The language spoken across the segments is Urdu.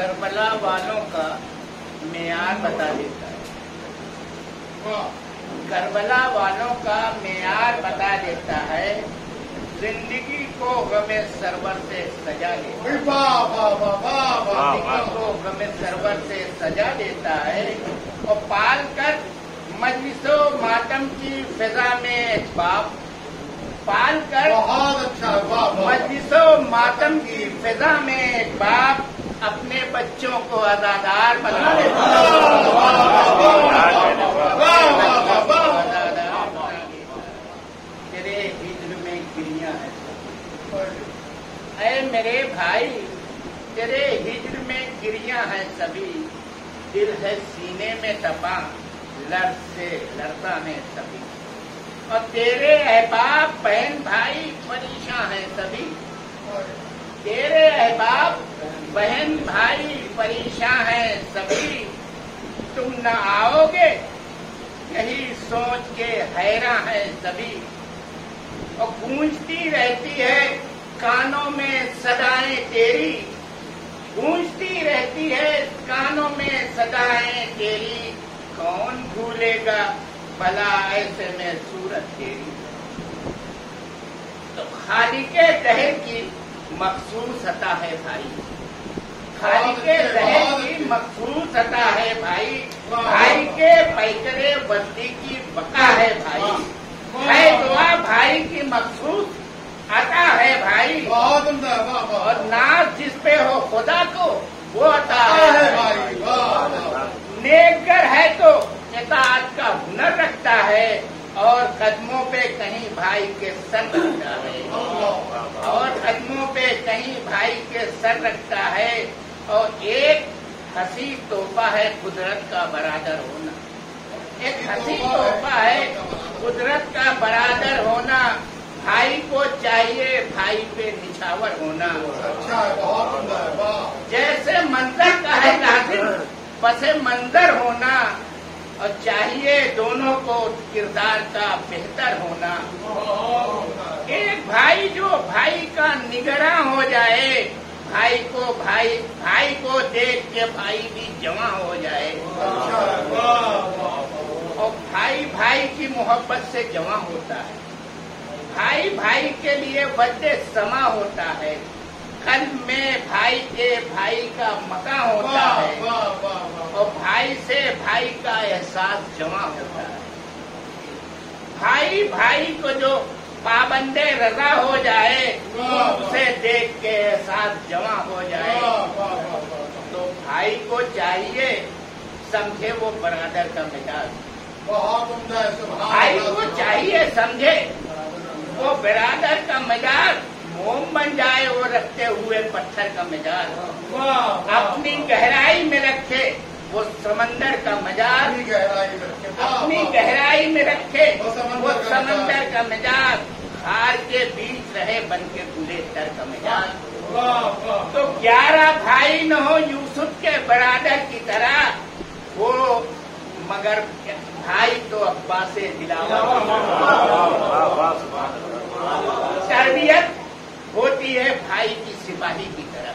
کربلا والوں کا معیار بتا دیتا ہے. کربلا والوں کا معیار بتا دیتا ہے. زندگی کو غم سرور سے سجا دیتا ہے. زندگی کو غم سرور سے سجا دیتا ہے اور پال کر مجلس و ماتم کی فضا میں احباب پال کر مجلس و ماتم کی فضا میں احباب اپنے بچوں کو ازادار بنا دیتا تیرے ہجر میں گریاں ہیں. اے میرے بھائی تیرے ہجر میں گریاں ہیں سبھی. دل ہے سینے میں تپا لرز سے لڑتا ہے سبھی. اور تیرے احباب بہن بھائی پریشان ہیں سبھی. تیرے احباب بہن بھائی پریشان ہیں سبھی. تم نہ آؤ گے یہی سوچ کے حیران ہیں سبھی. اور گونجتی رہتی ہے کانوں میں صدائیں تیری. گونجتی رہتی ہے کانوں میں صدائیں تیری. کون بھولے گا بھلا ایسے میں صورت تیری. تو خالق دہر کی مخصوص عطا ہے بھائی. خالق دہر کی مخصوص عطا ہے بھائی. بھائی کے پیکرے بستی کی بقا ہے بھائی. ہے دعا بھائی کی مخصوص عطا ہے بھائی. اور ناز جس پہ ہو خدا کو وہ عطا ہے بھائی. نیک گر ہے تو اطاعت کا ہنر رکھتا ہے اور قدموں پہ کہیں بھائی کے سر رکھتا ہے. اور قدموں پہ کہیں بھائی کے سر رکھتا ہے. اور ایک حسین تحفہ ہے قدرت کا برادر ہونا. ایک حسین تحفہ ہے قدرت کا برادر ہونا. بھائی کو چاہیے بھائی پہ نچھاور ہونا. جیسے منظر کا ہے لازم پس منظر ہونا. اور چاہیے دونوں کو کردار کا بہتر ہونا. ایک بھائی جو بھائی کا نگراں ہو جائے. بھائی کو دیکھ کے بھائی بھی جواں ہو جائے. اور بھائی کی محبت سے جواں ہوتا ہے. بھائی کے لیے وجد سما ہوتا ہے. قلب میں بھائی کا مکاں ہوتا ہے. اور بھائی سے بھائی کا احساس جمع ہوتا ہے. بھائی کو جو پابند رضا ہو جائے اسے دیکھ کے احساس جمع ہو جائے. تو بھائی کو چاہیے سمجھے وہ برادر کا مزاج. بھائی کو چاہیے سمجھے وہ برادر کا مزاج. موم بن جائے وہ رکھتے ہوئے پتھر کا مزاج. اپنی گہرائی میں رکھے وہ سمندر کا مزاج. اپنی گہرائی میں رکھے وہ سمندر کا مزاج. خار کے بیچ رہے بن کے بلے تر کا مزاج. تو 11 بھائی نہ ہو یوسف کے برادر کی طرح وہ مگر بھائی تو ابا سے دلاور. تربیت ہوتی ہے بھائی کی سپاہی کی طرح.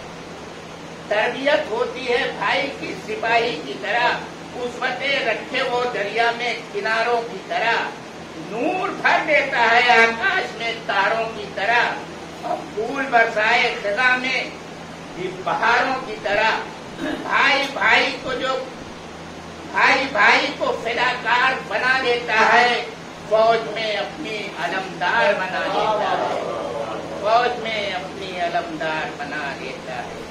تربیت ہوتی ہے بھائی کی سپاہی کی طرح. عصمتیں رکھے وہ دریا میں کناروں کی طرح. نور بھر دیتا ہے آکاش میں تاروں کی طرح. اور پھول برسائے خزاں میں بہاروں کی طرح. بھائی کو فداکار بنا دیتا ہے. فوج میں اپنی علمدار بنا دیتا ہے. فوج میں اپنی علمدار بنا دیتا ہے.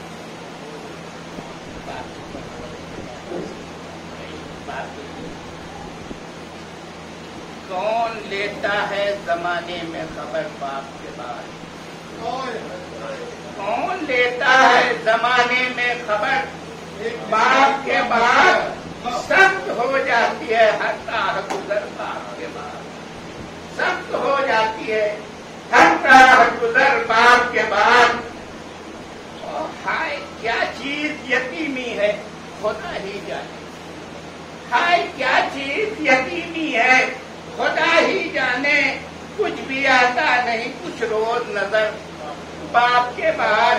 کون لیتا ہے زمانے میں خبر باپ کے بعد. کون لیتا ہے زمانے میں خبر باپ کے بعد. سخت ہو جاتی ہے ہر راہ گزر باپ کے بعد. سخت ہو جاتی ہے ہر راہ گزر باپ کے بعد. ہائے کیا چیز یتیمی ہے خدا ہی جانے. ہائے کیا چیز یتیمی ہے خدا ہی جانے. کچھ بھی آتا نہیں کچھ روز نظر باپ کے بعد.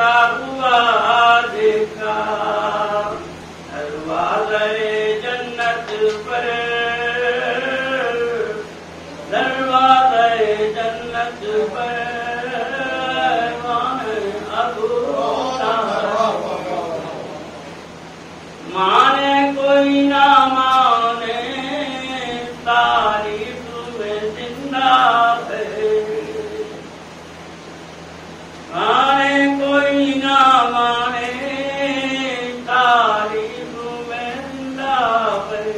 کا ہوا دیکھا دروازے جنت پر دروازے جنت پر مانے کوئی نہ مانے تعریف میں زندہ ہے مانے کوئی نہ مانے تعریف میں زندہ ہے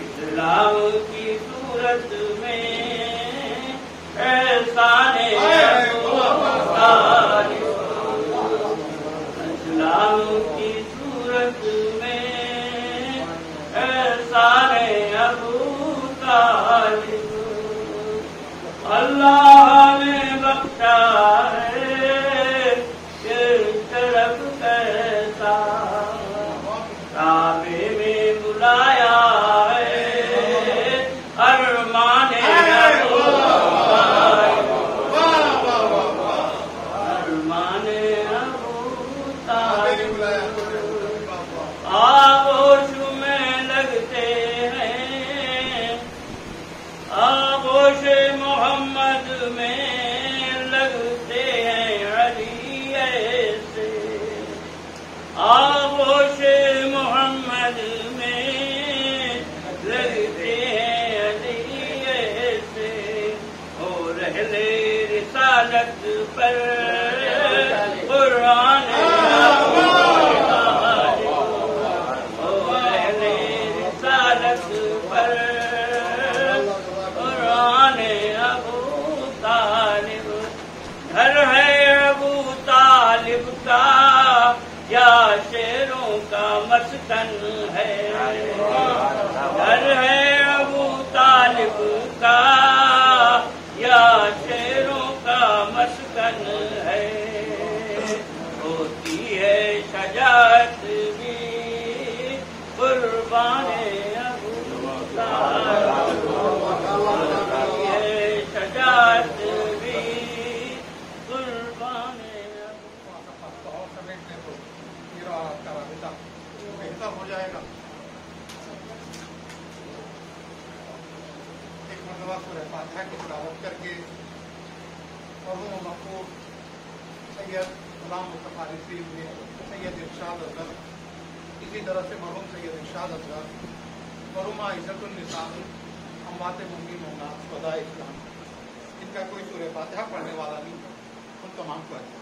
اسلام کی صورت میں احسان اسلام کی صورت میں احسان ابو طالب اللہ نے بخشا ہے اس طرف کیسا کعبے میں بلایا ہے ارمان ابو طالب ارمان ابو طالب آغوش میں لگتے ہیں آغوش محمد میں لگتے ہیں علی ایسے آغوش محمد میں لگتے ہیں علی ایسے ہو رہے رسالت پر قرآن پر قرآن ابو طالب گھر ہے ابو طالب کا یا شیروں کا مسکن ہے گھر ہے ابو طالب کا یا شیروں کا مسکن ہے ہوتی ہے شجاعت بھی قربان شجاعت بھی قربان بہتر ہو جائے گا ایک مرتبہ سورہ فاتحہ کی تلاوت کر کے مرحوم مقبول سید غلام مصطفیٰ رسید نے سید ارشاد اصغر اسی طرح سے مرحوم سید ارشاد اصغر مرحومہ عزت النساء اموات مؤمنون شہداء اسلام ان کا کوئی سورہ فاتحہ پڑھنے والا نہیں ان تمام کو ہے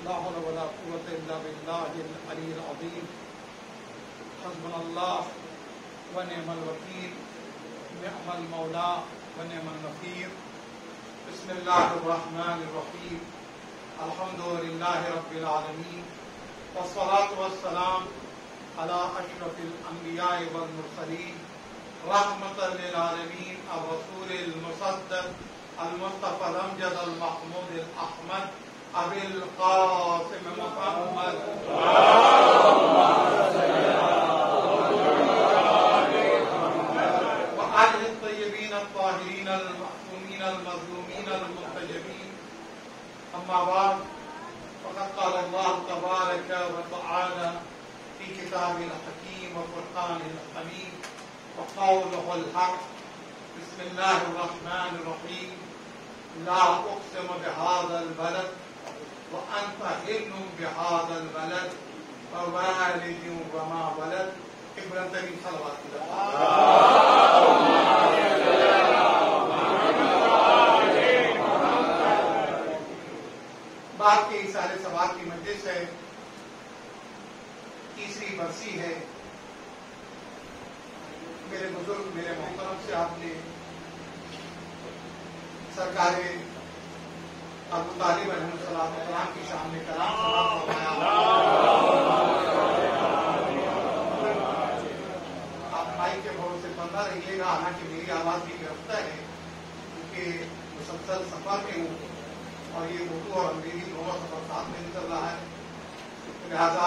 لا حول ولا قوة إلا بالله العلي العظيم حسبنا الله ونعم الوكيل نعم المولى ونعم النصير بسم الله الرحمن الرحيم الحمد لله رب العالمين والصلاة والسلام على أشرف الأنبياء والمرسلين رحمة للعالمين الرسول المصدق المصطفى الأمجد المحمود الأحمد أبي القاسم محمد وآله الطيبين الطاهرين المعصومين المظلومين المحتجبين أما بعد فقد قال الله تبارك وتعالى في كتابه الحكيم وفرقانه الحميد وقوله الحق بسم الله الرحمن الرحيم لا أقسم بهذا البلد وأنت حل بهذا البلد ووالد وما ولد ابن تريم صلوات بعد کے اثار ثواب کی مجلس ہے تیسری برسی ہے میرے بزرگ میرے محترم سے آپ نے سرکار ابو طالب علیہ السلام کی شان میں کلام سماعت فرمایا. آپ مائک کے بھروسے بندہ رہیے گا، حالانکہ میری آواز بھی گرفتہ ہے کیونکہ مسلسل سفر میں ہوں اور یہ اردو اور انگریزی دونوں سفر ساتھ میں چل رہا ہے. لہٰذا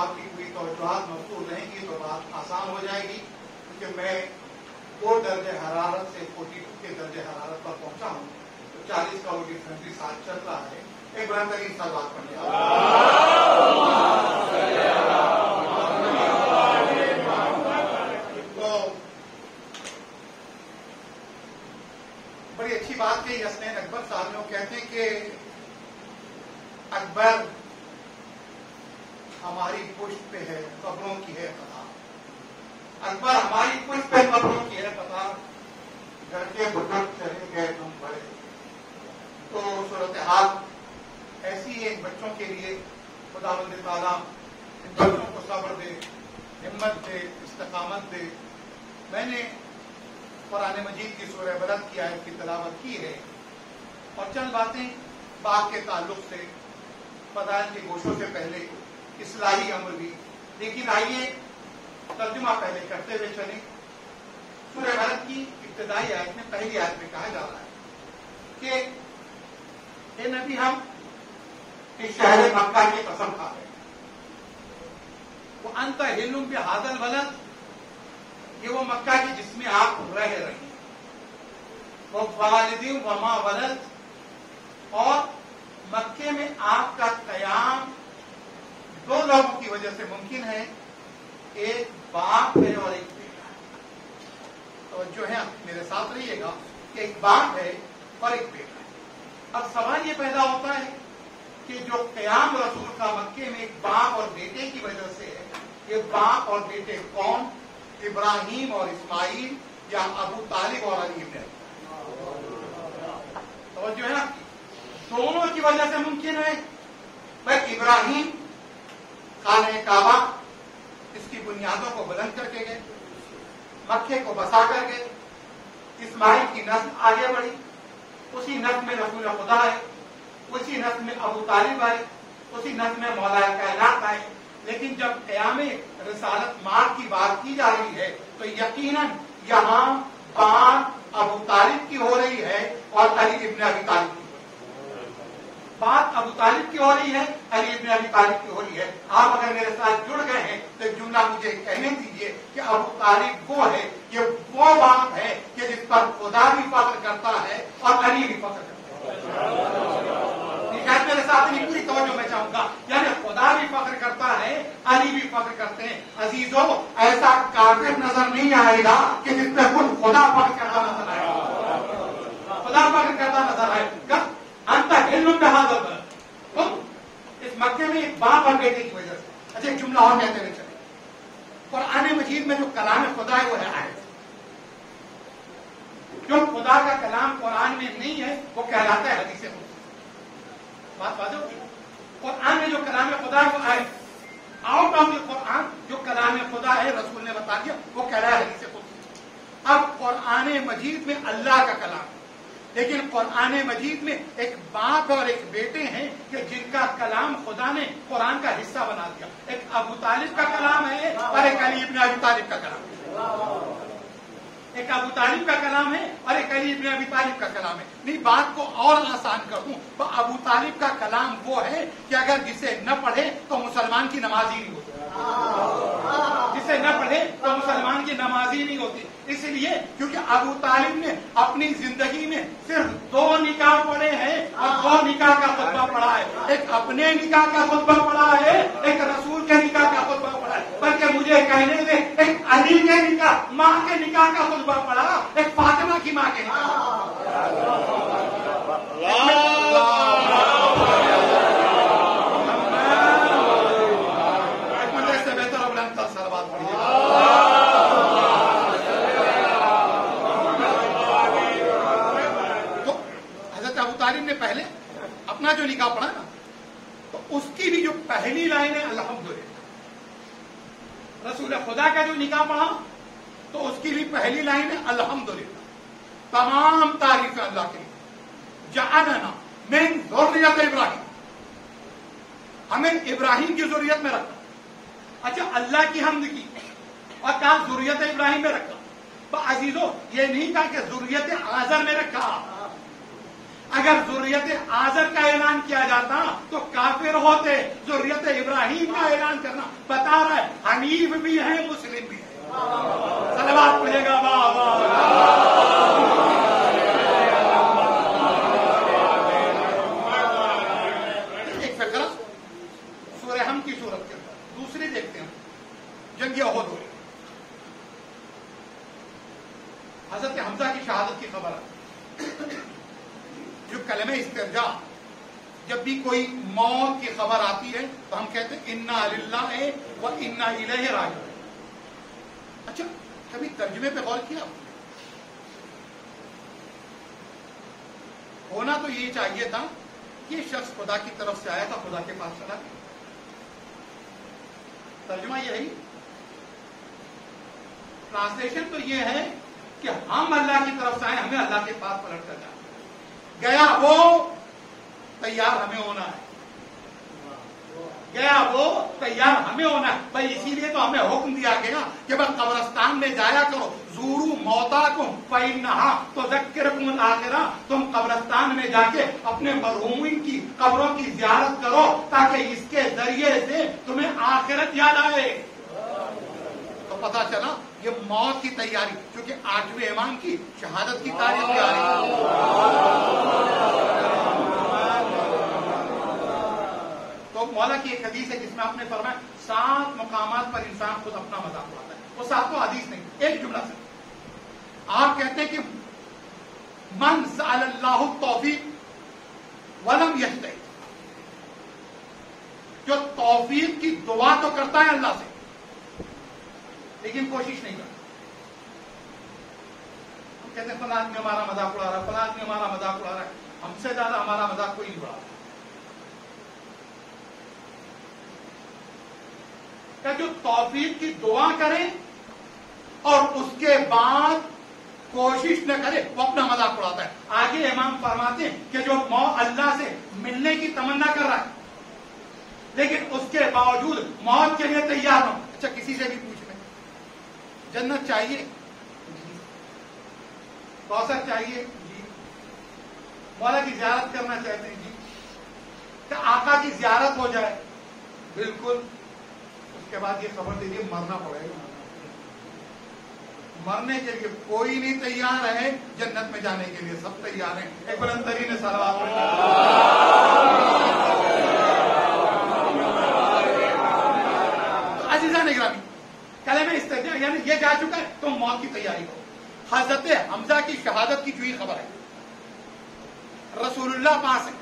آپ کی کوئی توجہات مقصود رہیں گی تو بات آسان ہو جائے گی، کیونکہ میں 2 درجے حرارت سے 42 کے درجے حرارت پر پہنچا ہوں، تو 40 کا وہ ڈفرنس بھی ساتھ چل رہا ہے. ایک بلند ترین سلوات پڑھ لیا. تو بڑی اچھی بات کہی حسنین اکبر صاحب نے. وہ کہتے ہیں کہ اکبر ہماری پشت پہ ہے، قبروں کی ہے پتہ. اکبر ہماری پشت پہ قبروں کی ہے پتہ، گھر کے بزرگ چلے گئے تم بڑے. تو صورتحال ایسی ہے بچوں کے لیے. خداوند تعالیٰ ان بچوں کو صبر دے، ہمت دے، استقامت دے. میں نے قرآن مجید کی سورہ بلد کی آیت کی تلاوت کی ہے اور چند باتیں باغ کے تعلق سے، فضائل کے گوشوں سے پہلے اصلاحی امر بھی. لیکن آئیے ترجمہ پہلے کرتے ہوئے چلیں. سورہ بلد کی ابتدائی آیت میں پہلی آیت میں کہا جا رہا ہے کہ اے نبی ہم اس شہر مکہ کی قسم کھا رہے ہیں. وہ انت حل بہذا البلد، یہ وہ مکہ کی جس میں آپ رہ رہے ہیں. وہ والد وما ولد، اور مکے میں آپ کا قیام 2 لوگوں کی وجہ سے ممکن ہے، ایک باپ ہے اور ایک بیٹا ہے. تو جو ہے میرے ساتھ رہیے گا کہ ایک باپ ہے اور ایک بیٹا ہے. اب سوال یہ پیدا ہوتا ہے کہ جو قیام رسول کا مکے میں ایک باپ اور بیٹے کی وجہ سے ہے، یہ باپ اور بیٹے کون؟ ابراہیم اور اسماعیل یا ابو طالب اور علی ابن ابی. تو جو ہے نا دونوں کی وجہ سے ممکن ہے. بھائی ابراہیم خانہ کعبہ اس کی بنیادوں کو بلند کر کے گئے، مکے کو بسا کر گئے. اسماعیل کی نسل آگے بڑھی، اسی نسل میں رسول خدا آئے، اسی نسل میں ابو طالب آئے، اسی نسل میں مولا کائنات آئے. لیکن جب قیام رسالت مار کی بات کی جا رہی ہے تو یقیناً یہاں بات ابو طالب کی ہو رہی ہے اور علی ابن ابی طالب کی. بات ابو طالب کی ہو رہی ہے، علی ابن ابی طالب کی ہو رہی ہے. آپ اگر میرے ساتھ جڑ گئے ہیں تو ایک جملہ مجھے کہنے دیجیے کہ ابو طالب وہ ہے، یہ وہ باپ ہے کہ جس پر خدا بھی فخر کرتا ہے اور علی بھی فخر کرتا ہے. میرے ساتھ نہیں، پوری توجہ میں چاہوں گا. یعنی خدا بھی فخر کرتا ہے، علی بھی فخر کرتے ہیں. عزیزوں ایسا کافر نظر نہیں آئے گا کہ جس میں خود خدا فخر کرتا نظر آئے گا. خدا فخر کرتا نظر آئے گا. انت حل بہذا البلد، اس مکے میں ایک باپ اور بیٹے کی وجہ سے. اچھا ایک جملہ اور کہتے ہوئے چلے. قرآن مجید میں جو کلام خدا ہے وہ ہے آیت. جو خدا کا کلام قرآن میں نہیں ہے وہ کہلاتا ہے حدیث قدسی. بات واضح ہوگی. قرآن میں جو کلام خدا ہے وہ آیت. آؤٹ آف دی قرآن جو کلام خدا ہے رسول نے بتا دیا وہ کہہ رہا ہے حدیث قدسی. اب قرآن مجید میں اللہ کا کلام، لیکن قرآن مجید میں ایک باپ اور ایک بیٹے ہیں کہ جن کا کلام خدا نے قرآن کا حصہ بنا دیا. ایک ابو طالب کا کلام ہے اور ایک علی ابن ابی طالب کا کلام ہے. ایک ابو طالب کا کلام ہے اور ایک علی ابن ابی طالب کا کلام ہے. نہیں بات کو اور آسان کر دوں تو ابو طالب کا کلام وہ ہے کہ اگر جسے نہ پڑھے تو مسلمان کی نماز ہی نہیں ہوتی. جسے نہ پڑھے تو مسلمان کی نماز ہی نہیں ہوتی. اس لیے کیونکہ ابو طالب نے اپنی زندگی میں صرف 2 نکاح پڑھے ہیں اور 2 نکاح کا خطبہ پڑھا ہے. ایک اپنے نکاح کا خطبہ پڑھا ہے، ایک رسول کے نکاح کا خطبہ پڑھا ہے. بلکہ مجھے کہنے میں ایک علی کے نکاح، ماں کے نکاح کا خطبہ پڑھا، ایک فاطمہ کی ماں کے نکاح. سے بہتر اور بلند تر سلوات پڑھیے. تو حضرت ابو طالب نے پہلے اپنا جو نکاح پڑھا نا تو اس کی بھی جو پہلی لائن ہے الحمدللہ. رسول خدا کا جو نکاح پڑھا تو اس کی بھی پہلی لائن ہے الحمدللہ. تمام تعریف اللہ کے لیے. جعلنا من ذریت ابراہیم، ہمیں ابراہیم کی ذریت میں رکھا. اچھا اللہ کی حمد کی اور کہا ذریت ابراہیم میں رکھا. عزیزو یہ نہیں کہا کہ ذریت آزر میں رکھا. اگر ذریت آزر کا اعلان کیا جاتا تو کافر ہوتے. ذریت ابراہیم کا اعلان کرنا بتا رہا ہے حنیف بھی ہے مسلم بھی ہے. صلوات پڑھیے گا. ایک فقرہ سورہ حم کی صورت کے اندر. دوسری دیکھتے ہیں جنگ احد ہوئی. حضرت حمزہ کی شہادت کی خبر ہے. جو کلمہ استرجاع جب بھی کوئی موت کی خبر آتی ہے تو ہم کہتے ہیں انا للہ و انا الیہ راجعون. اچھا کبھی ترجمے پہ غور کیا؟ ہونا تو یہ چاہیے تھا کہ یہ شخص خدا کی طرف سے آیا تھا، خدا کے پاس چلا گیا. ترجمہ یہی، ٹرانسلیشن تو یہ ہے کہ ہم اللہ کی طرف سے آئے، ہمیں اللہ کے پاس پلٹ کر جانا. گیا وہ تیار ہمیں ہونا ہے. گیا وہ تیار ہمیں ہونا ہے. بھائی اسی لیے تو ہمیں حکم دیا گیا کہ بس قبرستان میں جایا کرو. زورو موتاکم فإنہا تذکرکم الآخرہ. تم قبرستان میں جا کے اپنے مرحومین کی قبروں کی زیارت کرو تاکہ اس کے ذریعے سے تمہیں آخرت یاد آئے. تو پتا چلا یہ موت کی تیاری، کیونکہ 8ویں امام کی شہادت کی تاریخ بھی آ رہی ہے. تو مولا کی ایک حدیث ہے جس میں آپ نے فرمایا 7 مقامات پر انسان خود اپنا مذاق اڑاتا ہے. وہ 7 حدیث نہیں، ایک جملہ سے آپ کہتے ہیں کہ من سأل اللہ التوفیق ولم یجتہد. جو توفیق کی دعا تو کرتا ہے اللہ سے لیکن کوشش نہیں کرتا. ہم کہتے ہیں فلاں آدمی ہمارا مذاق اڑا رہا ہے، فلاں آدمی ہمارا مذاق اڑا رہا ہے. ہم سے زیادہ ہمارا مذاق کوئی نہیں اڑا رہا. کہ جو توفیق کی دعا کرے اور اس کے بعد کوشش نہ کرے وہ اپنا مذاق اڑاتا ہے. آگے امام فرماتے ہیں کہ جو اللہ سے ملنے کی تمنا کر رہا ہے لیکن اس کے باوجود موت کے لیے تیار نہ ہو. اچھا کسی سے بھی پوچھ لیں جنت چاہیے؟ کوثر چاہیے؟ جی. مولا کی زیارت کرنا چاہتے ہیں؟ جی. کہ آقا کی زیارت ہو جائے؟ بالکل. اس کے بعد یہ خبر دیجیے مرنا پڑے گا. مرنے کے لیے کوئی نہیں تیار ہے، جنت میں جانے کے لیے سب تیار ہیں. ایک بلند ترین صلوات عزیزان گرامی، کلمہ استرجاع یعنی یہ جا چکا ہے تو موت کی تیاری کرو. حضرت حمزہ کی شہادت کی جو ہی خبر ہے، رسول اللہ پاس ہے،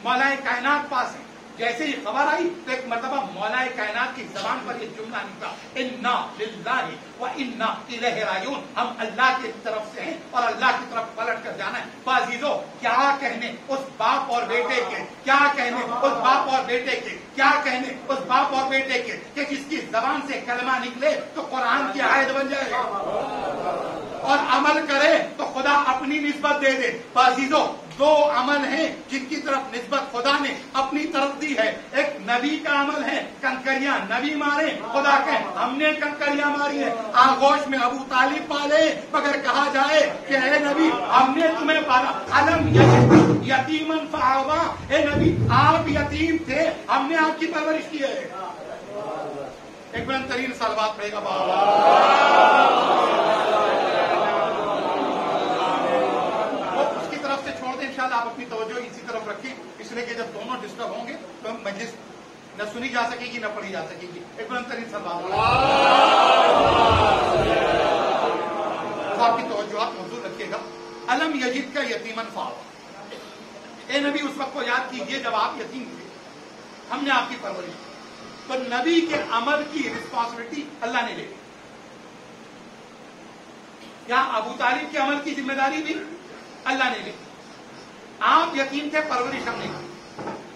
مولا کائنات پاس ہے. جیسے یہ خبر آئی تو ایک مرتبہ مولا کائنات کی زبان پر یہ جملہ نکلا انا للہ و انا الیہ راجعون. ہم اللہ کی طرف سے ہیں اور اللہ کی طرف پلٹ کر جانا ہے. عزیزو کیا کہنے اس باپ اور بیٹے کے، کیا کہنے اس باپ اور بیٹے کے، کیا کہنے اس باپ اور بیٹے کے کہ جس کی زبان سے کلمہ نکلے تو قرآن کی آیت بن جائے اور عمل کرے تو خدا اپنی نسبت دے دے. عزیزو 2 عمل ہیں جن کی طرف نسبت خدا نے اپنی طرف دی ہے. ایک نبی کا عمل ہے، کنکریاں نبی مارے، خدا کہ ہم نے کنکریاں ماری ہیں. آغوش میں ابو طالب پالے مگر کہا جائے کہ اے نبی ہم نے تمہیں پالا. علم یتیمن فآوا. اے نبی آپ یتیم تھے، ہم نے آپ کی پرورش کی ہے. ایک بلند ترین صلوات پڑے گا انشاءاللہ. آپ اپنی توجہ اسی طرف رکھیں، اس لیے کہ جب دونوں ڈسٹرب ہوں گے تو مجلس نہ سنی جا سکے گی نہ پڑھی جا سکے گی. ایک بلند ترین صلوات. آپ کی توجہات موجود رکھیے گا. علم یجد کا یتیمن فآوا. اے نبی اس وقت کو یاد کیجیے جب آپ یتیم تھے، ہم نے آپ کی پرورش کی. تو نبی کے عمل کی رسپانسبلٹی اللہ نے لے لی. کیا ابو طالب کے عمل کی ذمہ داری بھی اللہ نے لی. آپ یتیم تھے، پرورش ہم نے کی.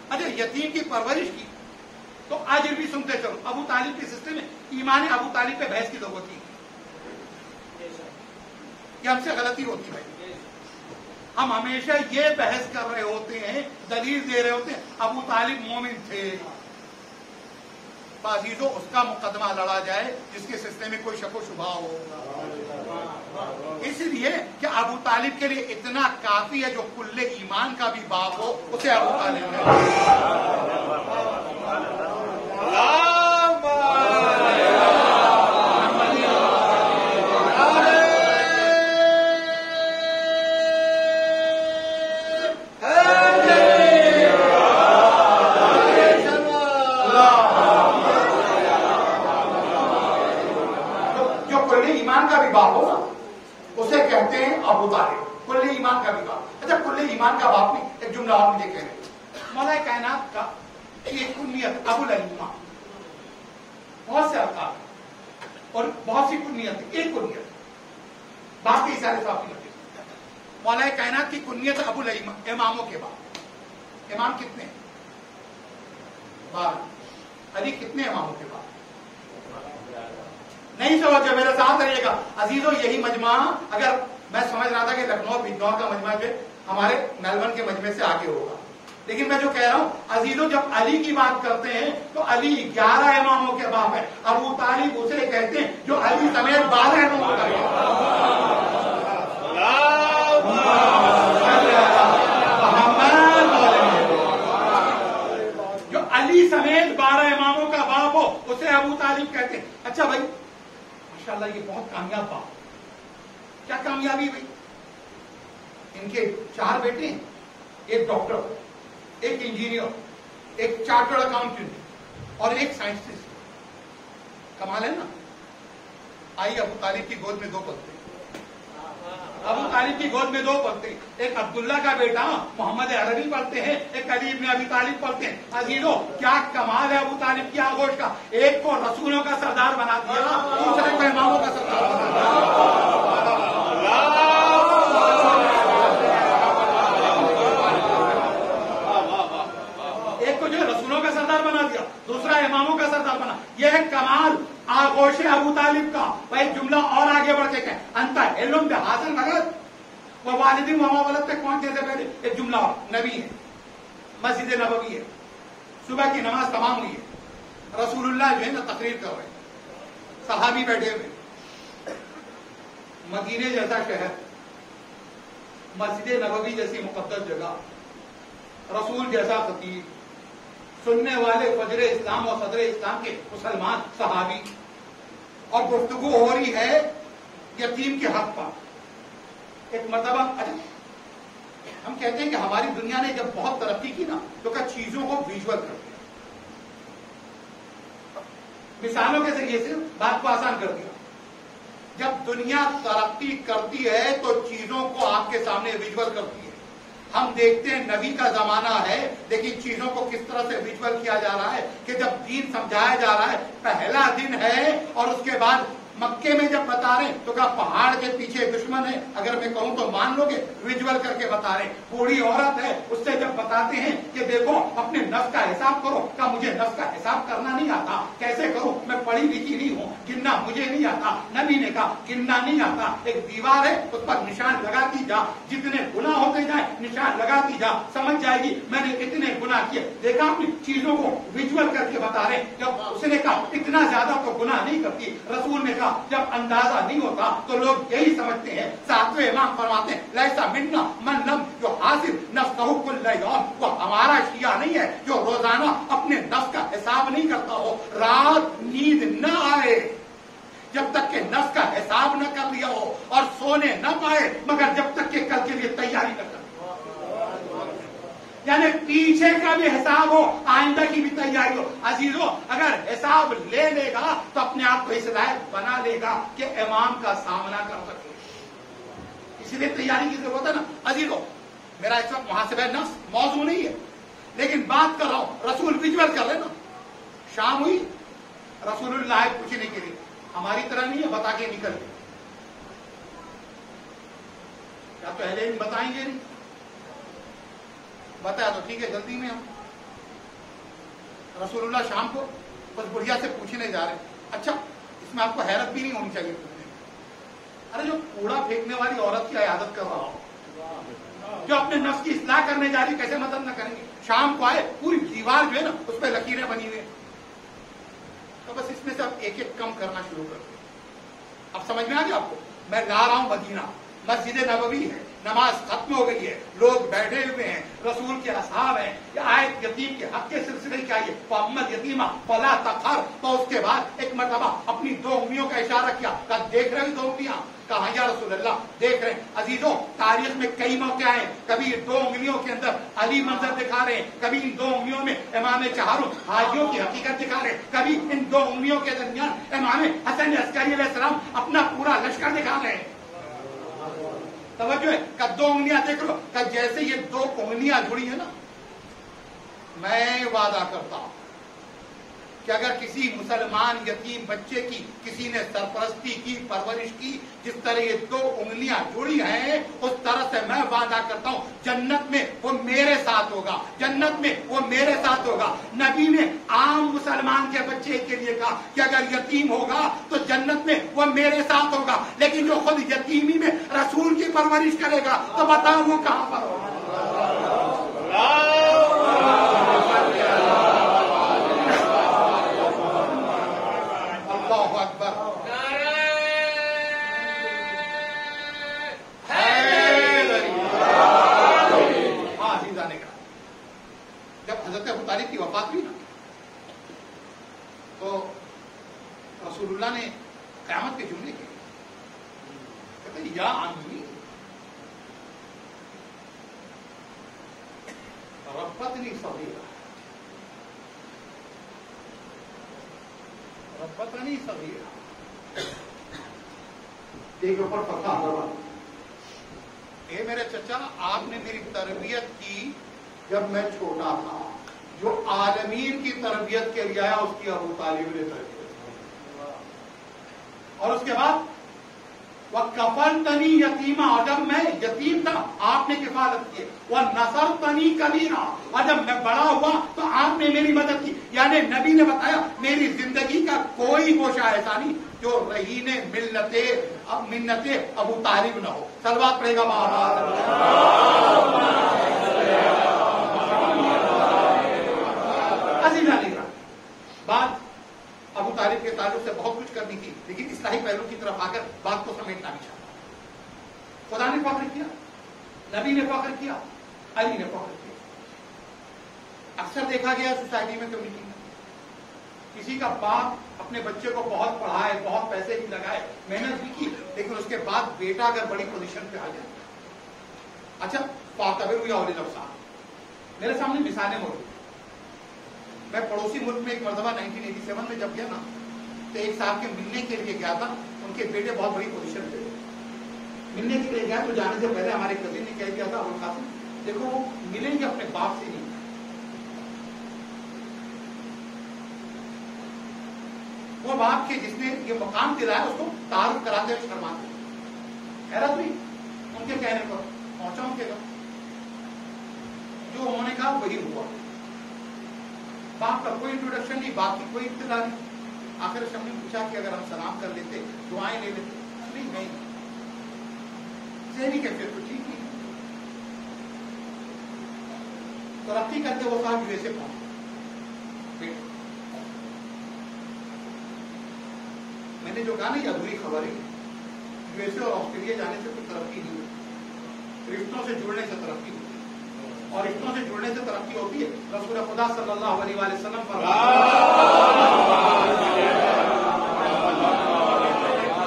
اچھا یتیم کی پرورش کی تو آج بھی سنتے چلو. ابو طالب کے سسٹم میں ایمان ابو طالب پہ بحث کی ضرورت نہیں. یہ ہم سے غلطی ہوتی بھائی. ہم ہمیشہ یہ بحث کر رہے ہوتے ہیں، دلیل دے رہے ہوتے ہیں ابو طالب مومن تھے. عزیزو اس کا مقدمہ لڑا جائے جس کے سلسلے میں کوئی شک و شبہ ہو. اس لیے کہ ابو طالب کے لیے اتنا کافی ہے جو کل ایمان کا بھی باپ ہو اسے ابو طالب ابو طالب کل ایمان کا بھی باپ. اچھا کل ایمان کا باپ نہیں، ایک جملہ اور مجھے کہہ رہے مولا کائنات کا ایک کنیت ابو الایمان، بہت سے القاب اور بہت سی کنیت، ایک کنیت باپ کے اشارے سے آپ کی لگے. مولا کائنات کی کنیت ابو الایمان، اماموں کے باپ. امام کتنے ہیں؟ 12. علی کتنے اماموں کے باپ؟ نہیں سمجھے، میرے ساتھ رہیے گا عزیزو. یہی مجمع اگر میں سمجھ رہا تھا کہ لکھنؤ بجنور کا مجمع جو ہمارے میلبرن کے مجمع سے آگے ہوگا، لیکن میں جو کہہ رہا ہوں عزیزو جب علی کی بات کرتے ہیں تو علی 11 اماموں کے باپ ہے. ابو طالب اسے کہتے ہیں جو علی سمیت 12 اماموں کا جو علی سمیت 12 اماموں کا باپ ہو اسے ابو طالب کہتے ہیں. اچھا بھائی ماشاءاللہ یہ بہت کامیاب باپ. کیا کامیابی ہوئی؟ ان کے 4 بیٹے ہیں، ایک ڈاکٹر، ایک انجینئر، ایک چارٹرڈ اکاؤنٹنٹ اور ایک سائنٹسٹ. کمال ہے نا. آئیے ابو طالب کی گود میں 2 پلتے. ابو طالب کی گود میں 2 پلتے، ایک عبداللہ کا بیٹا محمد عربی پڑھتے ہیں، ایک علی ابن ابی طالب پڑھتے ہیں. عزیزو کیا کمال ہے ابو طالب کی آغوش کا. ایک کو رسولوں کا سردار بنا دیا، دوسرے کو اماموں کا سردار بنا دیا. ایک کو جو رسولوں کا سردار بنا دیا، دوسرا اماموں کا سردار بنا. یہ ہے کمال آغوش ابو طالب کا. بھائی جملہ اور آگے بڑھ کے کہیں انتا علم بے حاصل مغرب وہ والدی وما ولد تک پہنچنے سے پہلے ایک جملہ اور نبی ہے، مسجد نبوی ہے، صبح کی نماز تمام ہوئی ہے، رسول اللہ جو ہے نا تقریر کر رہے ہیں، صحابی بیٹھے ہوئے، مدینے جیسا شہر، مسجد نبوی جیسی مقدس جگہ، رسول جیسا خطیب، سننے والے فجر اسلام اور صدر اسلام کے مسلمان صحابی، اور گفتگو ہو رہی ہے یتیم کے حق پر. ایک مرتبہ ہم کہتے ہیں کہ ہماری دنیا نے جب بہت ترقی کی نا تو کیا چیزوں کو ویژول کر دیا، مثالوں کے ذریعے سے بات کو آسان کر دیا. جب دنیا ترقی کرتی ہے تو چیزوں کو آپ کے سامنے ویژول کرتی ہے. ہم دیکھتے ہیں نبی کا زمانہ ہے لیکن چیزوں کو کس طرح سے ویژول کیا جا رہا ہے کہ جب دین سمجھایا جا رہا ہے، پہلا دن ہے اور اس کے بعد مکے میں جب بتا رہے ہیں تو کہا پہاڑ کے پیچھے دشمن ہے، اگر میں کہوں تو مان لو گے؟ ویژول کر کے بتا رہے ہیں. بوڑھی عورت ہے، اس سے جب بتاتے ہیں کہ دیکھو اپنے نفس کا حساب کرو، کہا مجھے نفس کا حساب کرنا نہیں آتا، کیسے کروں، میں پڑھی لکھی نہیں ہوں، گننا مجھے نہیں آتا. نبی نے کہا گننا نہیں آتا، ایک دیوار ہے اس پر نشان لگاتی جا، جتنے گناہ ہوتے جائیں نشان لگاتی جا، سمجھ جائے گی میں نے اتنے گناہ کیے. دیکھا اپنی چیزوں کو ویژول کر کے بتا رہے ہیں. جب اس نے کہا اتنا زیادہ تو گناہ نہیں کرتی، رسول نے کہا جب اندازہ نہیں ہوتا تو لوگ یہی سمجھتے ہیں. 7ویں امام فرماتے ہیں لیسا منا من لم جو حاصل نفسہ کل یوم، وہ ہمارا شیعہ نہیں ہے جو روزانہ اپنے نفس کا حساب نہیں کرتا ہو. رات نیند نہ آئے جب تک کہ نفس کا حساب نہ کر لیا ہو، اور سونے نہ پائے مگر جب تک کہ کل کے لیے تیاری نہ کر. یعنی پیچھے کا بھی حساب ہو، آئندہ کی بھی تیاری ہو. عزیزو اگر حساب لے لے گا تو اپنے آپ کو اس لائق بنا لے گا کہ امام کا سامنا کر سکے. اسی لیے تیاری کی ضرورت ہے نا. عزیزو میرا اس وقت محاسبہ نفس موضوع نہیں ہے، لیکن بات کر رہا ہوں رسول ویژول کر رہے نا. شام ہوئی، رسول اللہ پوچھنے کے لیے، ہماری طرح نہیں ہے بتا کے نکل گئے. کیا تو اہل علم بتائیں گے نہیں؟ بتایا تو ٹھیک ہے جلدی میں ہم. رسول اللہ شام کو بس بڑھیا سے پوچھنے جا رہے ہیں. اچھا اس میں آپ کو حیرت بھی نہیں ہونی چاہیے. ارے جو کوڑا پھینکنے والی عورت کی عیادت کر رہا ہو، جو اپنے نفس کی اصلاح کرنے جا رہی کیسے مدد نہ کریں گے؟ شام کو آئے پوری دیوار جو ہے نا اس پہ لکیریں بنی ہوئی ہیں، تو بس اس میں سے اب ایک ایک کم کرنا شروع کر دیں. اب سمجھ میں آ گیا آپ کو؟ میں لا رہا ہوں مدینہ، مسجد نبوی ہے، نماز ختم ہو گئی ہے، لوگ بیٹھے ہوئے ہیں، رسول کے اصحاب ہیں، آیت یتیم کے حق کے سلسلے کی آئی ہے، فَأَمَّا یتیمہ فَلَا تَقْهَرْ، تو اس کے بعد ایک مرتبہ اپنی 2 انگلیوں کا اشارہ کیا، کہا دیکھ رہے ہو 2 انگلیاں؟ کہا یا رسول اللہ دیکھ رہے ہیں. عزیزوں تاریخ میں کئی موقع آئے، کبھی 2 انگلیوں کے اندر علی منظر دکھا رہے ہیں، کبھی ان 2 انگلیوں میں امام چہاروں حاجیوں کی حقیقت دکھا رہے ہیں، کبھی ان 2 انگلیوں کے درمیان امام حسن عسکری علیہ السلام اپنا پورا لشکر دکھا رہے ہیں. توجہ ہے کہ 2 انگلیاں دیکھ لو، کہ جیسے یہ 2 انگلیاں جڑی ہیں نا، میں وعدہ کرتا ہوں کہ اگر کسی مسلمان یتیم بچے کی کسی نے سرپرستی کی، پرورش کی، جس طرح یہ 2 انگلیاں جڑی ہیں، اس طرح سے میں وعدہ کرتا ہوں جنت میں وہ میرے ساتھ ہوگا، جنت میں وہ میرے ساتھ ہوگا. نبی نے عام مسلمان کے بچے کے لیے کہا کہ اگر یتیم ہوگا تو جنت میں وہ میرے ساتھ ہوگا، لیکن جو خود یتیمی میں رسول کی پرورش کرے گا تو بتاؤ وہ کہاں پر ہوگا؟ کی وفات ہوئی نا تو رسول اللہ نے قیامت کے جملے کہے، کہتے ہیں یا عمی ربتنی صغیرہ، ربتنی صغیرہ، دیکھ اوپر فتح ہوا، اے میرے چچا آپ نے میری تربیت کی جب میں چھوٹا تھا. جو عالمین کی تربیت کے لیے آیا اس کی ابو طالب نے تربیت کی، اور اس کے بعد وَكَفَلْتَنِي یتیمہ، اور جب میں یتیم تھا آپ نے کفالت کی، وَنَصَرْتَنِي کَبِیرًا، اور جب میں بڑا ہوا تو آپ نے میری مدد کی. یعنی نبی نے بتایا میری زندگی کا کوئی گوشہ ایسا نہیں جو رہین منت ابو طالب نہ ہو. صلوات پڑھے گا بات ابو طالب کے تعلق سے بہت کچھ کرنی تھی، لیکن اصلاحی پہلو کی طرف آ کر بات کو سمیٹنا بھی چاہتا. خدا نے فخر کیا، نبی نے فخر کیا، علی نے فخر کیا. اکثر دیکھا گیا سوسائٹی میں کمیونٹی میں کسی کا باپ اپنے بچے کو بہت پڑھائے، بہت پیسے بھی لگائے، محنت بھی کی، لیکن اس کے بعد بیٹا اگر بڑی پوزیشن پہ آ جائے، اچھا فاعتبروا یا اولی الابصار، میرے سامنے مثالیں موجود. میں پڑوسی ملک میں ایک مرتبہ 1987 میں جب گیا نا تو ایک صاحب کے ملنے کے لیے گیا تھا. ان کے بیٹے بہت بڑی پوزیشن پہ تھے، ملنے کے لیے گیا تو جانے سے پہلے ہمارے کزن نے کہہ دیا تھا ابو القاسم دیکھو وہ ملیں گے اپنے باپ سے نہیں، وہ باپ کے جس نے یہ مقام دلایا اس کو تعارف کراتے ہوئے شرماتے. حیرت ہوئی ان کے کہنے پر، پہنچا ان کے گھر، جو انہوں نے کہا وہی ہوا. باپ کا کوئی انٹروڈکشن نہیں، باپ کی کوئی اطلاع نہیں. آخر شام نے پوچھا کہ اگر ہم سلام کر لیتے، دعائیں لے لیتے، نہیں ذہنی کیفیت تو ٹھیک نہیں. ترقی کرتے وہ صاحب یو ایس اے پہنچے. میں نے جو کہا نا یہ ادھوری خبر ہے، یو ایس اے اور آسٹریلیا جانے سے کوئی ترقی نہیں ہوتی، رشتوں سے جڑنے سے ترقی ہوتی ہے، اور رشتوں سے جڑنے سے ترقی ہوتی ہے. رسول خدا صلی اللہ علیہ وآلہ وسلم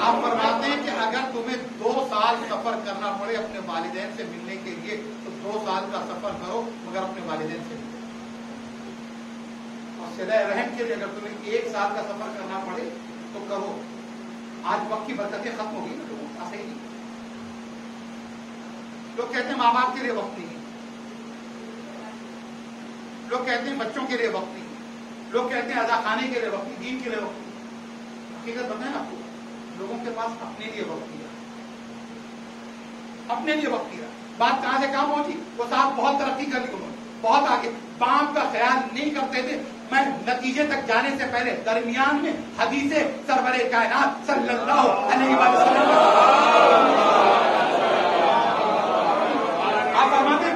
آپ فرماتے ہیں کہ اگر تمہیں 2 سال سفر کرنا پڑے اپنے والدین سے ملنے کے لیے تو 2 سال کا سفر کرو، مگر اپنے والدین سے ملو. اور صلہ رحم کے لیے اگر تمہیں 1 سال کا سفر کرنا پڑے تو کرو. آج وقت کی برکتیں ختم ہو گئی نا لوگوں کا، صحیح نہیں. لوگ کہتے ہیں ماں باپ کے لیے وقت نہیں، لوگ کہتے ہیں بچوں کے لیے وقت نہیں، لوگ کہتے ہیں ادا خانے کے لیے وقت نہیں، دین کے لیے وقت نہیں. حقیقت بتائیں آپ کو، لوگوں کے پاس اپنے لیے وقت نہیں رہا، اپنے لیے وقت نہیں رہا. بات کہاں سے کہاں پہنچی؟ وہ صاحب بہت ترقی کر لی، انہوں نے بہت آگے، باپ کا خیال نہیں کرتے تھے. میں نتیجے تک جانے سے پہلے درمیان میں حدیث سرور کائنات صلی اللہ علیہ وسلم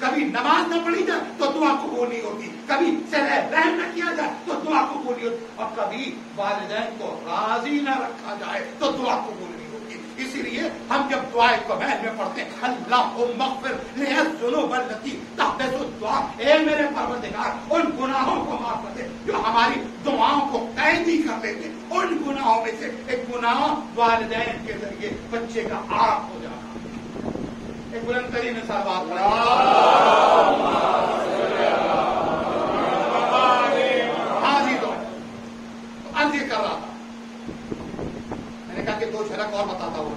کبھی نماز نہ پڑھی جائے تو دعا قبول نہیں ہوتی، کبھی صلہ رحم نہ کیا جائے تو دعا قبول نہیں ہوتی، اور کبھی والدین کو راضی نہ رکھا جائے تو دعا قبول نہیں ہوتی۔ اسی لیے ہم جب دعائے قبیل میں پڑھتے ہیں اللہم اغفر لی الذنوب التی تحبس الدعاء، اے میرے پروردگار ان گناہوں کو معاف کر دے جو ہماری دعاؤں کو قیدی کر دیتے، ان گناہوں میں سے ایک گناہ والدین کے ذریعے بچے کا عاق ہو جانا۔ ایک بلند ترین سلوات عرض یہ کر رہا تھا، میں نے کہا کہ 2 جھلک اور بتاتا ہوں۔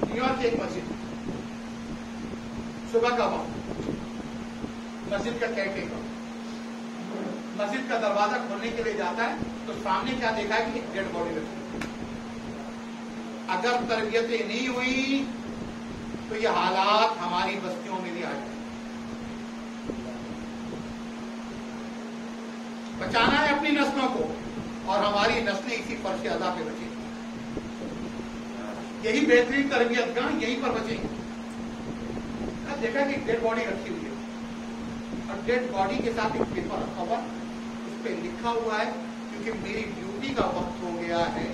نیو یارک کی ایک مسجد، صبح کا وقت، مسجد کا کیئر مسجد کا دروازہ کھولنے کے لیے جاتا ہے تو سامنے کیا دیکھا ہے کہ ایک ڈیڈ باڈی رکھی۔ اگر تربیتیں نہیں ہوئی تو یہ حالات ہماری بستیوں میں بھی آ جائیں۔ بچانا ہے اپنی نسلوں کو اور ہماری نسلیں اسی فرش ادا پہ بچیں، یہی بہترین تربیت گاہ یہیں پر بچیں گے۔ دیکھا کہ ایک ڈیڈ باڈی رکھی ہوئی ہے اور ڈیڈ باڈی کے ساتھ ایک پیپر رکھا ہوا، اس پہ لکھا ہوا ہے کیونکہ میری ڈیوٹی کا وقت ہو گیا ہے،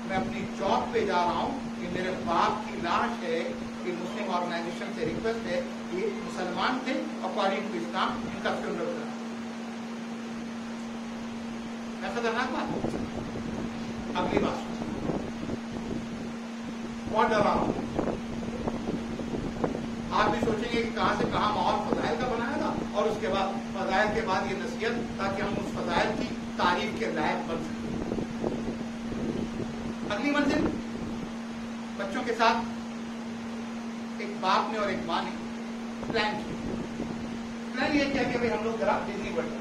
میں اپنی جاب پہ جا رہا ہوں، کہ میرے باپ کی لاش ہے، کہ مسلم آرگنائزیشن سے ریکویسٹ ہے، یہ مسلمان تھے اکارڈنگ ٹو اسلام، ان کا فیونرل کرنا۔ میں خطرناک بات، اگلی بات بہت ڈر رہا ہوں۔ آپ بھی سوچیں گے کہ کہاں سے کہاں ماحول فضائل کا بنایا تھا، اور اس کے بعد فضائل کے بعد یہ نصیحت تاکہ ہم اس فضائل کی تعریف کے لائق بن سکیں۔ اگلی منزل بچوں کے ساتھ ایک باپ نے اور ایک ماں نے پلان کیا۔ پلان یہ کیا کہ ہم لوگ ذرا ڈزنی ورلڈ،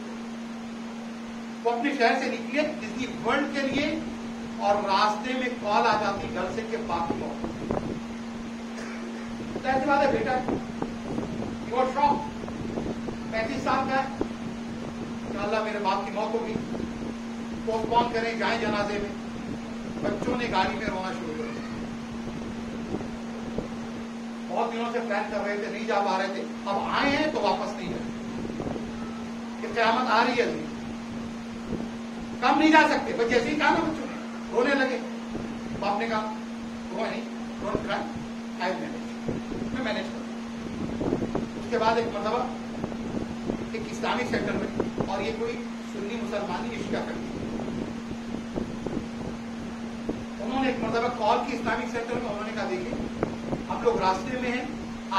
وہ اپنے شہر سے نکلے ڈزنی ورلڈ کے لیے، اور راستے میں کال آ جاتی گھر سے کہ باپ کی موت۔ ایسی بات ہے بیٹا، یو آر شاک، 35 سال کا ہے کہ اللہ میرے باپ کی موت ہوگی، پوسٹ پون کریں، جائیں جنازے میں۔ بچوں نے گاڑی میں رونا شروع کر دیا، بہت دنوں سے پلان کر رہے تھے، نہیں جا پا رہے تھے، اب آئے ہیں تو واپس نہیں جائیں کہ قیامت آ رہی ہے، کم نہیں جا سکتے۔ بس جیسے ہی کہا نا بچوں نے رونے لگے، باپ نے کہا رو نہیں، ڈونٹ کرائی، آئی ول مینیج، میں مینیج کروں۔ اس کے بعد ایک مرتبہ ایک اسلامک سینٹر میں، اور یہ کوئی سنی مسلمانی عشقہ کرتی، انہوں نے ایک مرتبہ کال کی اسلامک سینٹر میں، انہوں نے کہا دیکھیے ہم لوگ راستے میں ہیں،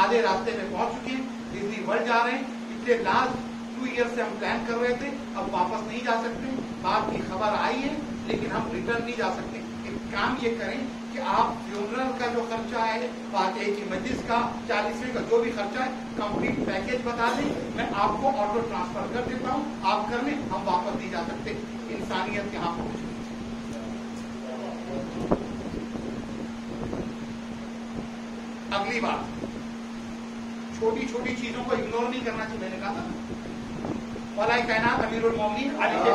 آدھے راستے میں پہنچ چکے ہیں، ڈزنی ورلڈ جا رہے ہیں، پچھلے لاسٹ 2 ایئر سے ہم پلان کر رہے تھے، اب واپس نہیں جا سکتے، باپ کی خبر آئی ہے لیکن ہم ریٹرن نہیں جا سکتے۔ ایک کام یہ کریں کہ آپ فیونرل کا جو خرچہ ہے، فاتحے کی مجلس کا، 40ویں کا جو بھی خرچہ ہے، کمپلیٹ پیکج بتا دیں، میں آپ کو آٹو ٹرانسفر کر دیتا ہوں، آپ کر لیں، ہم واپس نہیں جا سکتے۔ انسانیت یہاں پہنچ گئی۔ اگلی بات، چھوٹی چھوٹی چیزوں کو اگنور نہیں کرنا چاہیے، میں نے کہا تھا مولا کائنات امیر المومنین علی کے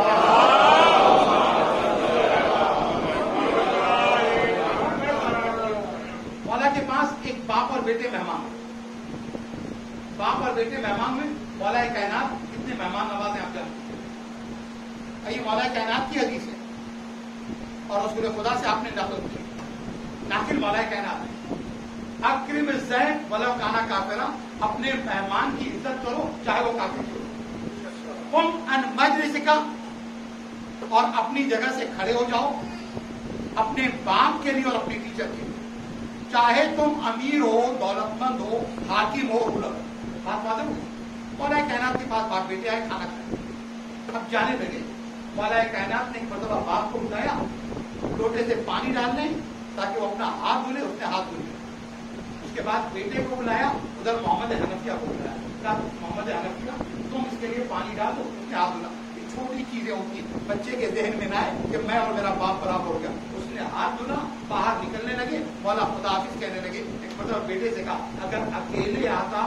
مولا کے پاس ایک باپ اور بیٹے مہمان، باپ اور بیٹے مہمان میں مولا کائنات کتنے مہمان نواز ہیں آپ جانتے ہیں۔ یہ مولا کائنات کی حدیث ہے اور رسول خدا سے آپ نے نقل کی، ناقل مولا کائنات ہے، اکرم الضیف ولو کانا کافرا، اپنے مہمان کی عزت کرو چاہے وہ کافر ہو۔ قم عن مجلسک، اور اپنی جگہ سے کھڑے ہو جاؤ، اپنے باپ کے لیے اور اپنی ٹیچر کے لیے، چاہے تم امیر ہو، دولت مند ہو، حاکم ہو، رولر ہو۔ بات بات ہے، مولا کائنات کے پاس باپ بیٹے آئے کھانا کھائے، اب جانے لگے۔ مولا کائنات نے ایک مرتبہ باپ کو بلایا، لوٹے سے پانی ڈالنے تاکہ وہ اپنا ہاتھ دھلے، اس نے ہاتھ دھلے۔ اس کے بعد بیٹے کو بلایا، ادھر محمد حنفیہ کو بلایا، کہا محمد حنفیہ تم اس کے لیے پانی ڈال دو، اس نے ہاتھ دھلا۔ یہ چھوٹی چیزیں ہوتی ہیں، بچے کے ذہن میں نہ آئے کہ میں اور میرا باپ برابر ہو گیا۔ اس نے ہاتھ دھلا، باہر نکلنے لگے، مولا خدا حافظ کہنے لگے۔ ایک مطلب بیٹے سے کہا اگر اکیلے آتا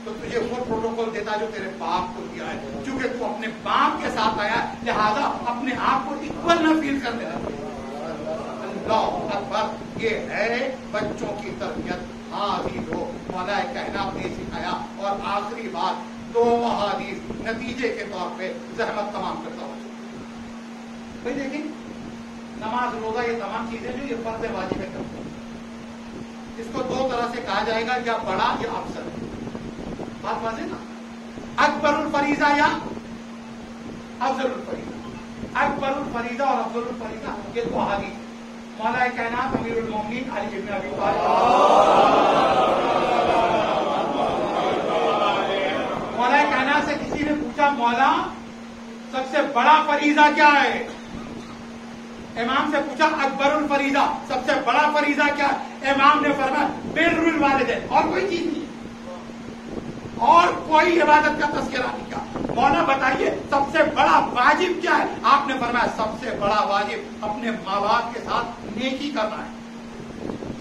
تو تجھے وہ پروٹوکول دیتا جو تیرے باپ کو دیا ہے، چونکہ تو اپنے باپ کے ساتھ آیا لہذا اپنے آپ کو اکول نہ فیل کرنے لگا۔ اللہ اکبر۔ یہ ہے بچوں کی تربیت. ہاں عزیز ہو, مولا کائنات نے سکھایا. اور آخری بات, 2 احادیث نتیجے کے طور پہ زحمت تمام کرتا ہوں. بھائی دیکھیں, نماز روزہ یہ تمام چیزیں جو یہ فرض واجب ہے کرتے ہیں, اس کو 2 طرح سے کہا جائے گا, یا بڑا یا افضل. بات واضح نا, اکبر الفریضہ یا افضل الفریضہ. اکبر الفریضہ اور افضل الفریضہ یہ 2 حدیث. مولا کائنات امیر المومنین علی بن ابی طالب, مولا کائنات سے کسی نے پوچھا مولا سب سے بڑا فریضہ کیا ہے؟ امام سے پوچھا اکبر الفریضہ سب سے بڑا فریضہ کیا ہے؟ امام نے فرمایا بر الوالدین. اور کوئی چیز نہیں, اور کوئی عبادت کا تذکرہ نہیں کیا. مولا بتائیے سب سے بڑا واجب کیا ہے؟ آپ نے فرمایا سب سے بڑا واجب اپنے ماں باپ کے ساتھ نیکی کرنا ہے.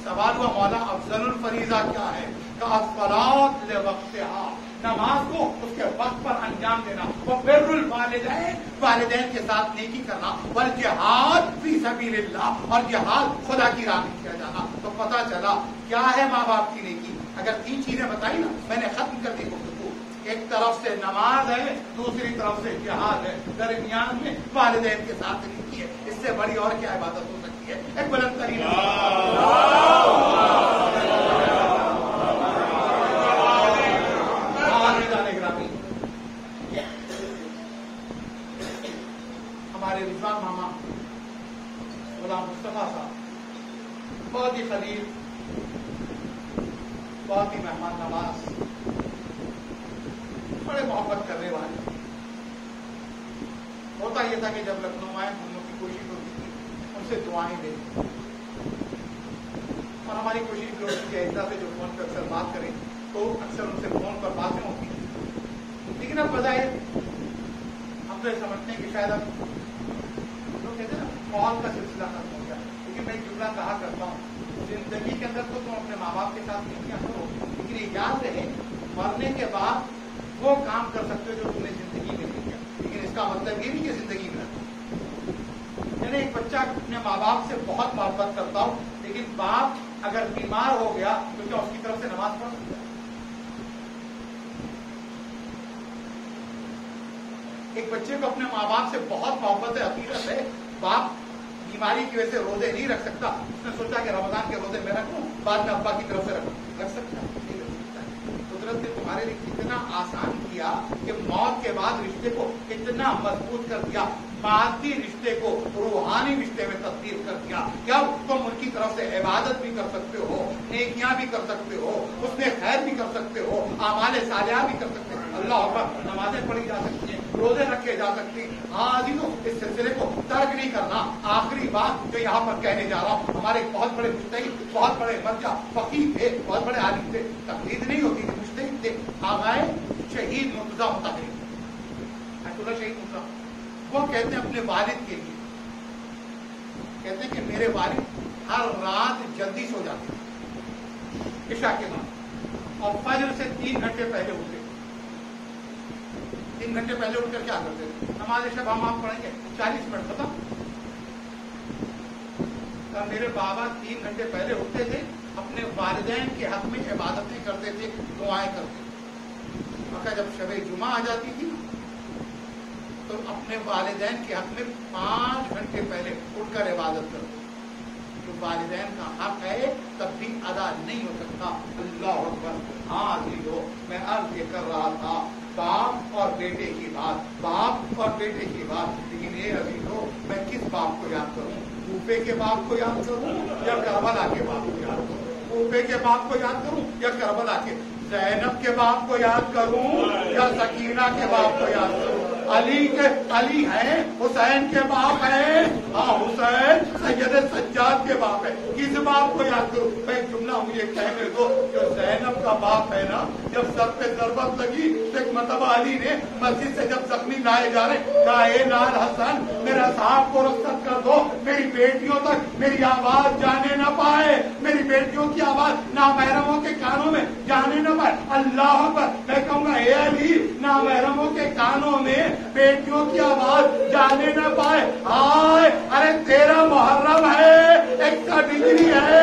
سوال ہوا مولا افضل الفریضہ کیا ہے؟ کہا الصلاۃ لوقتہا, نماز کو اس کے وقت پر انجام دینا. وہ بر الوالدین, والدین کے ساتھ نیکی کرنا. والجہاد فی سبیل اللہ, اور جہاد خدا کی راہ میں کیا جانا. تو پتہ چلا کیا ہے ماں باپ کی نیکی. اگر 3 چیزیں بتائی نا, میں نے ختم کر دی گفتگو. ایک طرف سے نماز ہے, دوسری طرف سے جہاد ہے, درمیان میں والدین کے ساتھ نیکی ہے. اس سے بڑی اور کیا عبادت ہو سکتی ہے؟ ایک بلند ترین ہمارے رضوان ماما غلام مصطفیٰ صاحب بہت ہی خلیل, بہت ہی مہمان نواز, بڑے محبت کرنے والے. ہوتا یہ تھا کہ جب لکھنؤ آئے ہم لوگ کی کوشش ہوتی تھی ان سے دعائیں دیں, اور ہماری کوشش بھی ہوتی تھی ایسا سے جو فون پہ اکثر بات کریں تو اکثر ان سے فون پر باتیں ہوتی ہیں. لیکن اب بظاہر ہم تو یہ سمجھتے ہیں کہ شاید اب لوگ کہتے ہیں نا ماحول کا سلسلہ ختم ہو گیا. لیکن میں ایک جملہ کہا کرتا ہوں, زندگی کے اندر تو تم اپنے ماں باپ کے ساتھ نیکیاں کرو, لیکن یہ یاد رہے مرنے کے بعد وہ کام کر سکتے ہو جو تم نے زندگی میں نہیں کیا. لیکن اس کا مطلب یہ نہیں کہ زندگی میں رہتا. یعنی ایک بچہ اپنے ماں باپ سے بہت محبت کرتا ہو, لیکن باپ اگر بیمار ہو گیا تو کیا اس کی طرف سے نماز پڑھ سکتا ہے؟ ایک بچے کو اپنے ماں باپ سے بہت محبت ہے, عقیدت ہے, باپ بیماری کی وجہ سے روزے نہیں رکھ سکتا, اس نے سوچا کہ رمضان کے روزے میں رکھوں, بعد میں ابا کی طرف سے رکھ سکتا ہے؟ نہیں رکھ سکتا ہے. قدرت نے تمہارے لیے کتنا آسان کیا کہ موت کے بعد رشتے کو اتنا مضبوط کر دیا, مادی رشتے کو روحانی رشتے میں تبدیل کر دیا. کیا تم ان کی طرف سے عبادت بھی کر سکتے ہو, نیکیاں بھی کر سکتے ہو, اس میں خیر بھی کر سکتے ہو, اعمال صالحہ بھی کر سکتے ہو. اللہ اکبر, نمازیں پڑھی جا سکتی ہیں, روزے رکھے جا سکتے ہیں. ہاں عزیزو, اس سلسلے کو ترک نہیں کرنا. آخری بات جو یہاں پر کہنے جا رہا ہوں, ہمارے بہت بڑے مجتہد, بہت بڑے مرجع فقیہ تھے, بہت بڑے عالم تھے, تقلید نہیں ہوتی تھی, مجتہد تھے, آغائے شہید مرتضیٰ مطہری, شہید مرتضیٰ, وہ کہتے ہیں اپنے والد کے لیے, کہتے ہیں کہ میرے والد ہر رات جلدی سو جاتے ہیں عشاء کے بعد, اور فجر سے 3 گھنٹے پہلے اٹھتے. 3 گھنٹے پہلے اٹھ کر کیا کرتے تھے؟ نماز شب ہم آپ پڑھیں گے 40 منٹ ختم. میرے بابا 3 گھنٹے پہلے اٹھتے تھے, اپنے والدین کے حق میں عبادتیں کرتے تھے, دعائیں کرتے تھے. مگر جب شب جمعہ آ جاتی تھی تو اپنے والدین کے حق میں 5 گھنٹے پہلے اٹھ کر عبادت کرتے. جو والدین کا حق ہے تب بھی ادا نہیں ہو سکتا. اللہ اکبر. ہاں عزیزو, میں عرض یہ کر رہا تھا باپ اور بیٹے کی بات, باپ اور بیٹے کی بات. لیکن یہ عزیزو, میں کس باپ کو یاد کروں؟ کوفے کے باپ کو یاد کروں یا کربلا کے باپ کو یاد کروں؟ کوفے کے باپ کو یاد کروں یا کربلا کے, زینب کے باپ کو یاد کروں یا سکینہ کے باپ کو یاد کروں؟ علی ہیں, حسین کے باپ ہیں, ہاں حسین سید سجاد کے باپ ہے, کس باپ کو یاد کروں؟ میں ایک جملہ مجھے کہنے دو, جو زینب کا باپ ہے نا, جب سر پہ ضربت لگی تو ایک مرتبہ علی نے مسجد سے جب زخمی لائے جا رہے, کہا اے لال حسن میرا صاحب کو رخصت کر دو, میری بیٹیوں تک میری آواز جانے نہ پائے, میری بیٹیوں کی آواز نامحرموں کے کانوں میں جانے نہ پائے. اللہ اکبر. میں کہوں گا اے علی, نامحرموں کے کانوں میں بیٹیوں کی آواز جانے نہ پائے. ہائے, ارے 13 محرم ہے, 61 ہجری ہے,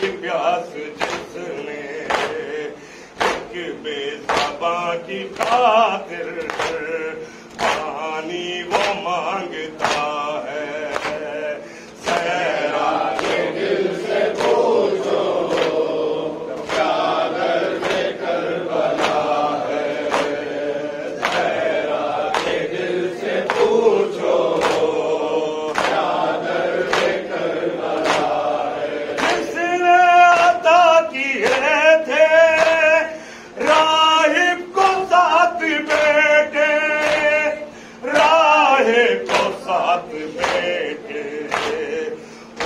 کی پیاس جس نے ایک بے زباں کی خاطر پانی وہ مانگتا ہے صحرا کے دل سے پوچھو کیا درد کربلا ہے صحرا کے دل سے پوچھو کیا درد کربلا ہے جس نے عطا کیے تھے راہب کو ساتھ بیٹے راہب کو ساتھ بیٹے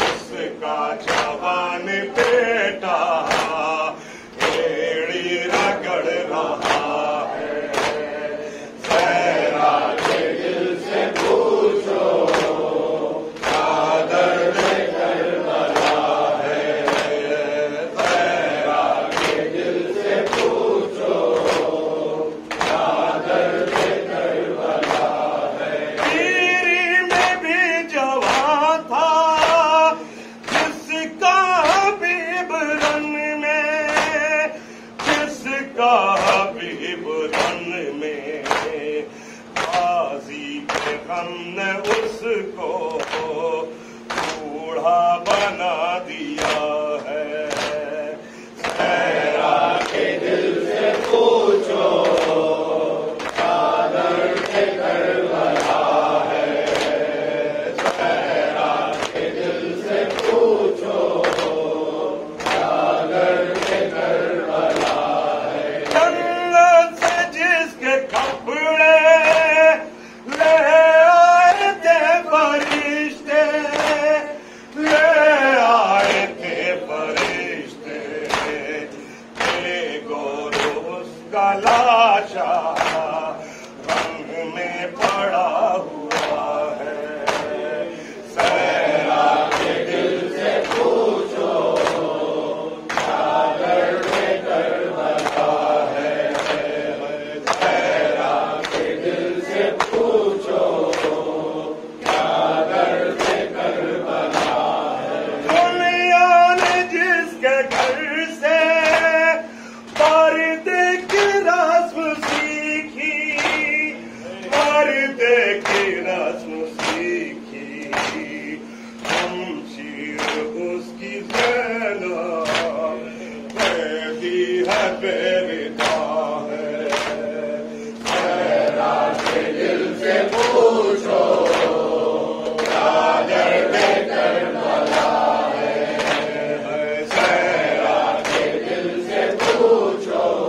اس کا جوان بیٹا ایڑی رگڑ رہا ہے صحرا کے دل سے پوچھو کیا درد کربلا ہے صحرا کے دل سے پوچھو کیا درد کربلا ہے پیری میں بھی جوان تھا جس کا حبیب رن میں جس کا حبیب رن میں غازی کے غم نے اس کو بوڑھا بنا دیا ہے صحرا کے دل سے پوچھو کیا درد کربلا ہے صحرا کے دل سے پوچھو کیا درد کربلا ہے جنت سے جس کے کپڑے لے آئے تھے فرشتے لے آئے تھے فرشتے گورو اس کا لاشا رنگ میں پڑا ہوا ہے صحرا کے دل سے پوچھو کیا درد کربلا ہے صحرا کے دل سے پوچھو کیا درد کربلا ہے دنیا نے جس کے گھر سے پردے کی رسم سیکھی پردے کی رسم سیکھی شمشیر اس کی زینب قیدی ہے بے ودا ہے صحرا کے دل سے پوچھو کیا درد کربلا ہے صحرا کے دل سے پوچھو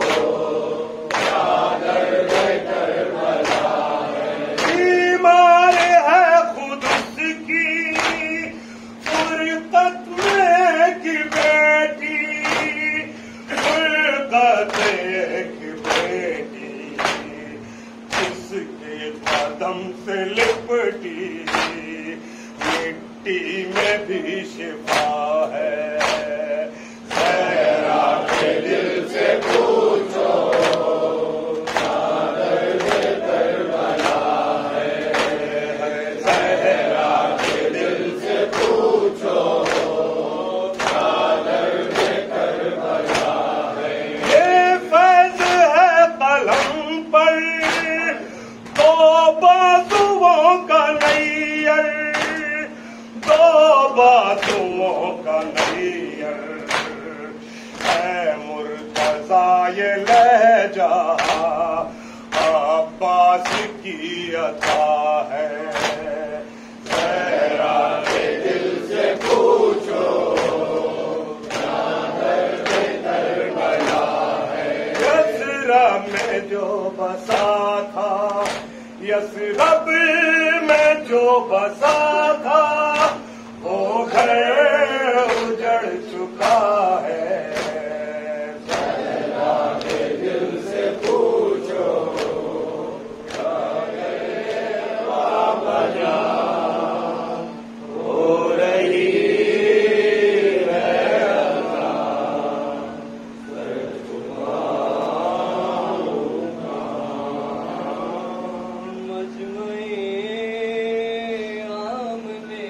کیا درد کربلا ہے بیمار ہے خود اس کی فرقت میں کی بیٹی فرقت ایک بیٹی جس کے قدم سے لپٹی مٹی میں بھی شفا ہے صحرا کے دل سے پوچھو کیا درد کربلا ہے صحرا کے دل سے پوچھو کیا درد کربلا ہے یہ فیض ہے قلم پر دو بازوؤں کا نیر دو بازوؤں کا نیر اے مرتضی یہ لہجہ عباس کی عطا ہے صحرا کے دل سے پوچھو کیا درد کربلا ہے یثرب میں جو بسا تھا یثرب میں جو بسا تھا وہ گھر اجڑ چکا ہے صحرا کے دل سے پوچھو ہو رہی ہے مجمعِ عام نے